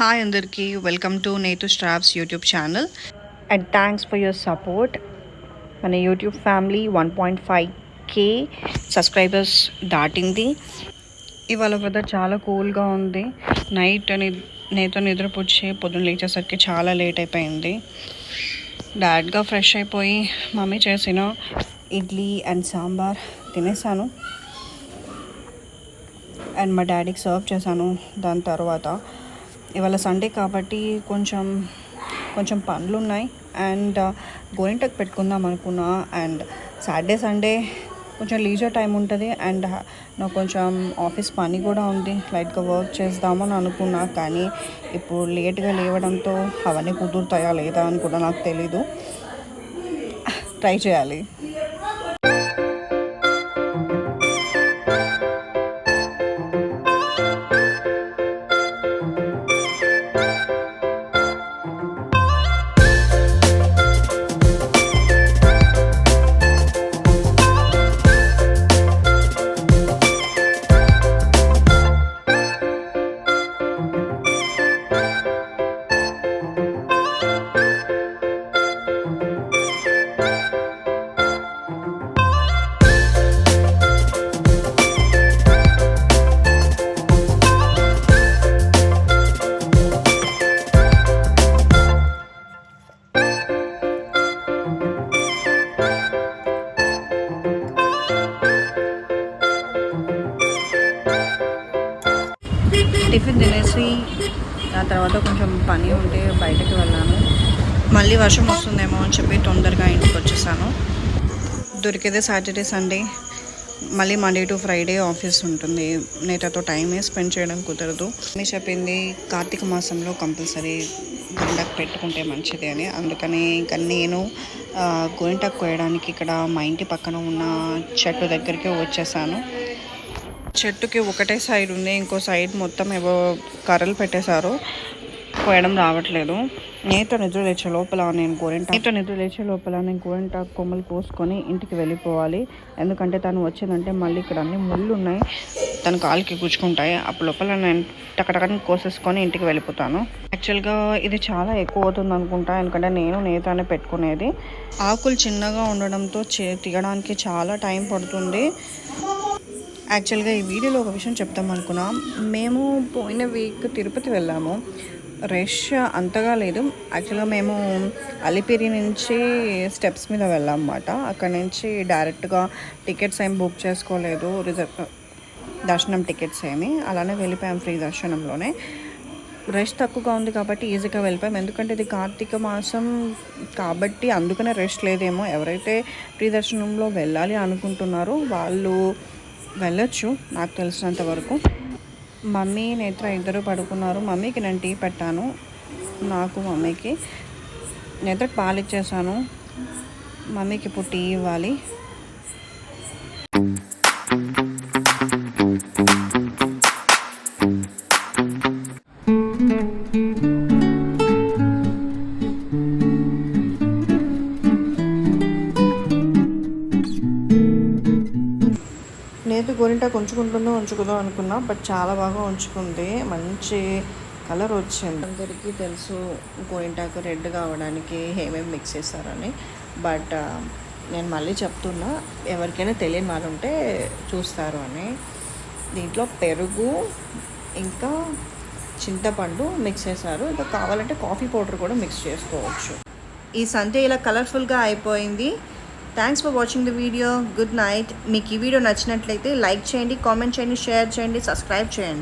Hi అందరికీ welcome to Setu straps YouTube channel and thanks for your support. మన YouTube family 1.5K subscribers దాటింది. ఇవాళ weather చాలా కూల్గా ఉంది. నైట్ నేతో నిద్రపుచ్చి పొద్దున్న లేచేసరికి చాలా లేట్ అయిపోయింది. డాడ్గా ఫ్రెష్ అయిపోయి మమ్మీ చేసిన ఇడ్లీ అండ్ సాంబార్ తినేసాను అండ్ మా డాడీకి సర్వ్ చేశాను. దాని తర్వాత ఇవాళ సండే కాబట్టి కొంచెం పనులు ఉన్నాయి అండ్ గోరింటకు పెట్టుకుందాం అనుకున్నా. అండ్ సాటర్డే సండే కొంచెం లీజర్ టైం ఉంటుంది అండ్ నాకు కొంచెం ఆఫీస్ పని కూడా ఉంది. లైట్గా వర్క్ చేద్దామని అనుకున్నా, కానీ ఇప్పుడు లేట్గా లేవడంతో అవన్నీ కుదురుతాయా లేదా అని కూడా నాకు తెలీదు. ట్రై చేయాలి. టిఫిన్ తినేసి ఆ తర్వాత కొంచెం పని ఉంటే బయటకు వెళ్ళాను. మళ్ళీ వర్షం వస్తుందేమో అని చెప్పి తొందరగా ఇంటికి వచ్చేసాను. దొరికేదే సాటర్డే సండే, మళ్ళీ మండే టు ఫ్రైడే ఆఫీస్ ఉంటుంది. నేతతో టైమే స్పెండ్ చేయడం కుదరదు. మీ చెప్పింది కార్తీక మాసంలో కంపల్సరీ గోరింటాకు పెట్టుకుంటే మంచిది అని. అందుకని ఇంకా నేను గోరింటాకు కోయడానికి ఇక్కడ మా ఇంటి పక్కన ఉన్న చెట్టు దగ్గరికి వచ్చేసాను. చెట్టుకి ఒకటే సైడ్ ఉంది, ఇంకో సైడ్ మొత్తం ఏవో కర్రలు పెట్టేశారు. కోయడం రావట్లేదు. నేత నిద్ర లేచే లోపల నేను గోరింటాకు కొమ్మలు కోసుకొని ఇంటికి వెళ్ళిపోవాలి. ఎందుకంటే తను వచ్చిందంటే మళ్ళీ ఇక్కడ అన్ని ముళ్ళు ఉన్నాయి, తన కాలుకి గుచ్చుకుంటాయి. అప్పుడు లోపల నేను టకటకని కోసేసుకొని ఇంటికి వెళ్ళిపోతాను. యాక్చువల్గా ఇది చాలా ఎక్కువ అవుతుంది అనుకుంటా, ఎందుకంటే నేను నేతనే పెట్టుకునేది. ఆకులు చిన్నగా ఉండడంతో తీయడానికి చాలా టైం పడుతుంది. యాక్చువల్గా ఈ వీడియోలో ఒక విషయం చెప్తాం అనుకున్నాం. మేము పోయిన వీక్ తిరుపతి వెళ్ళాము. రష్ అంతగా లేదు. యాక్చువల్గా మేము అలిపిరి నుంచి స్టెప్స్ మీద వెళ్ళాం అన్నమాట. అక్కడ నుంచి డైరెక్ట్గా టికెట్స్ ఏమి బుక్ చేసుకోలేదు, దర్శనం టికెట్స్ ఏమి, అలానే వెళ్ళిపోయాం ఫ్రీ దర్శనంలోనే. రష్ తక్కువగా ఉంది కాబట్టి ఈజీగా వెళ్ళిపోయాం. ఎందుకంటే ఇది కార్తీక మాసం కాబట్టి అందుకనే రష్ లేదేమో. ఎవరైతే ఫ్రీ దర్శనంలో వెళ్ళాలి అనుకుంటున్నారో వాళ్ళు వెళ్ళొచ్చు నాకు తెలిసినంత వరకు. మమ్మీ నేత్ర ఇద్దరు పడుకున్నారు. మమ్మీకి నేను టీ పెట్టాను, నాకు మమ్మీకి. నేత్రకు పాలు ఇచ్చేసాను, మమ్మీకి ఇప్పుడు టీ ఇవ్వాలి. నేతి గోరింటాకు ఉంచుకుందో అనుకున్నా, బట్ చాలా బాగా ఉంచుకుంది. మంచి కలర్ వచ్చింది. అందరికీ తెలుసు గోరింటాకు రెడ్ కావడానికి ఏమేమి మిక్స్ చేస్తారని, బట్ నేను మళ్ళీ చెప్తున్నా, ఎవరికైనా తెలియని వాళ్ళు ఉంటే చూస్తారు అని. దీంట్లో పెరుగు ఇంకా చింతపండు మిక్స్ చేశారు. ఇంకా కావాలంటే కాఫీ పౌడర్ కూడా మిక్స్ చేసుకోవచ్చు. ఈ సండే ఇలా కలర్ఫుల్గా అయిపోయింది. Thanks for watching the video. Good night. మీకు ఈ వీడియో నచ్చినట్లయితే లైక్ చేయండి, కామెంట్ చేయండి, షేర్ చేయండి, సబ్స్క్రైబ్ చేయండి.